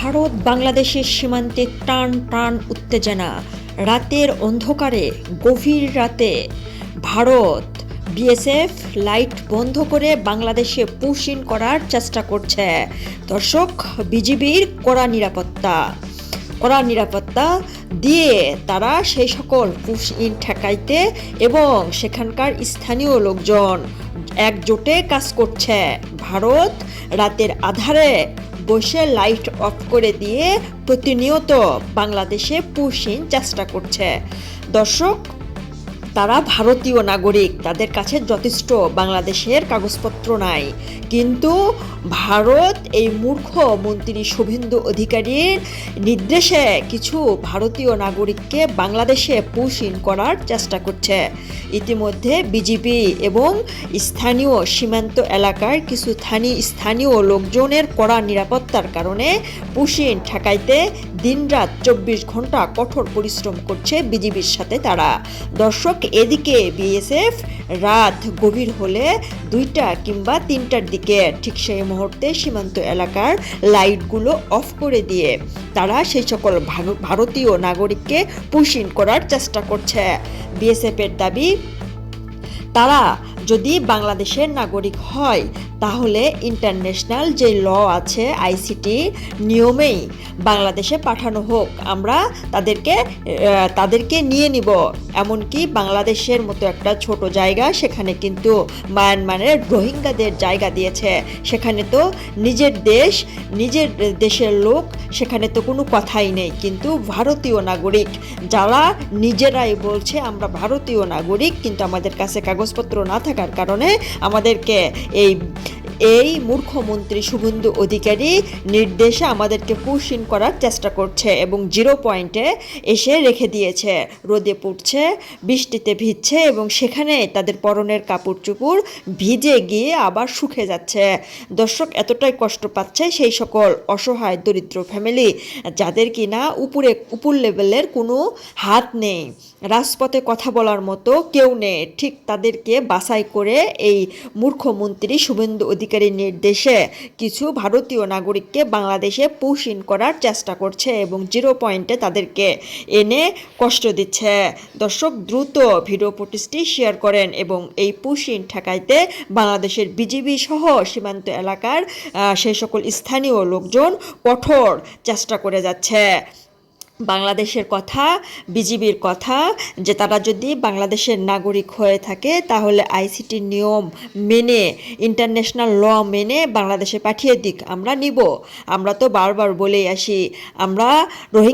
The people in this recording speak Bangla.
ভারত বাংলাদেশের সীমান্তে টান টান উত্তেজনা। রাতের অন্ধকারে গভীর রাতে ভারত বিএসএফ লাইট বন্ধ করে বাংলাদেশে পুশ ইন করার চেষ্টা করছে। দর্শক, বিজিবির কড়া নিরাপত্তা দিয়ে তারা সেই সকল পুশ ইন ঠেকাইতে এবং সেখানকার স্থানীয় লোকজন একজোটে কাজ করছে। ভারত রাতের আধারে বসে লাইট অফ করে দিয়ে প্রতিনিয়ত বাংলাদেশে পুশ ইন চেষ্টা করছে। দর্শক, তারা ভারতীয় নাগরিক, তাদের কাছে যথেষ্ট বাংলাদেশের কাগজপত্র নাই, কিন্তু ভারত এই মূর্খ মন্ত্রী শুভেন্দু অধিকারীর নির্দেশে কিছু ভারতীয় নাগরিককে বাংলাদেশে পুশ ইন করার চেষ্টা করছে। ইতিমধ্যে বিজিবি এবং স্থানীয় সীমান্ত এলাকার কিছু স্থানীয় লোকজনের কড়া নিরাপত্তার কারণে পুশ ইন ঠেকাইতে দিনরাত 24 ঘন্টা কঠোর পরিশ্রম করছে বিজিবির সাথে তারা। দর্শক, এদিকে বিএসএফ রাত গভীর হলে 2টা কিংবা 3টার দিকে ঠিক সেই মুহূর্তে সীমান্ত এলাকার লাইটগুলো অফ করে দিয়ে তারা সেই সকল ভারতীয় নাগরিককে পুশ ইন করার চেষ্টা করছে। বিএসএফের দাবি, তারা যদি বাংলাদেশের নাগরিক হয় তাহলে ইন্টারন্যাশনাল যে ল আছে আইসিটি নিয়মেই বাংলাদেশে পাঠানো হোক, আমরা তাদেরকে নিয়ে নিব। এমনকি বাংলাদেশের মতো একটা ছোট জায়গা, সেখানে কিন্তু মায়ানমারের রোহিঙ্গাদের জায়গা দিয়েছে। সেখানে তো নিজের দেশের লোক, সেখানে তো কোনো কথাই নেই। কিন্তু ভারতীয় নাগরিক যারা নিজেরাই বলছে আমরা ভারতীয় নাগরিক, কিন্তু আমাদের কাছে কাগজপত্র না থাকার কারণে আমাদেরকে এই মূর্খমন্ত্রী শুভেন্দু অধিকারী নির্দেশে আমাদেরকে পুশ ইন করার চেষ্টা করছে এবং 0 পয়েন্টে এসে রেখে দিয়েছে। রোদে পুড়ছে, বৃষ্টিতে ভিজছে এবং সেখানে তাদের পরনের কাপড় চোপড় ভিজে গিয়ে আবার শুকিয়ে যাচ্ছে। দর্শক, এতটাই কষ্ট পাচ্ছে সেই সকল অসহায় দরিদ্র ফ্যামিলি যাদের কিনা উপর লেভেলের কোনো হাত নেই, রাজপথে কথা বলার মতো কেউ নেই। ঠিক তাদেরকে বাছাই করে এই মূর্খমন্ত্রী শুভেন্দু অধিকারীর নির্দেশে কিছু ভারতীয় নাগরিককে বাংলাদেশে পুশ ইন করার চেষ্টা করছে এবং 0 পয়েন্টে তাদেরকে এনে কষ্ট দিচ্ছে। দর্শক, দ্রুত ভিডিও ফুটেজটি শেয়ার করেন এবং এই পুশ ইন ঠেকাইতে বাংলাদেশের বিজিবি সহ সীমান্ত এলাকার সেই সকল স্থানীয় লোকজন কঠোর চেষ্টা করে যাচ্ছে। বাংলাদেশের কথা, বিজিবির কথা, যে তারা যদি বাংলাদেশের নাগরিক হয়ে থাকে তাহলে আইসিটির নিয়ম মেনে, ইন্টারন্যাশনাল ল মেনে বাংলাদেশে পাঠিয়ে দিক, আমরা নিব। আমরা তো বারবার বলেই আসি, আমরা রোহিঙ্গা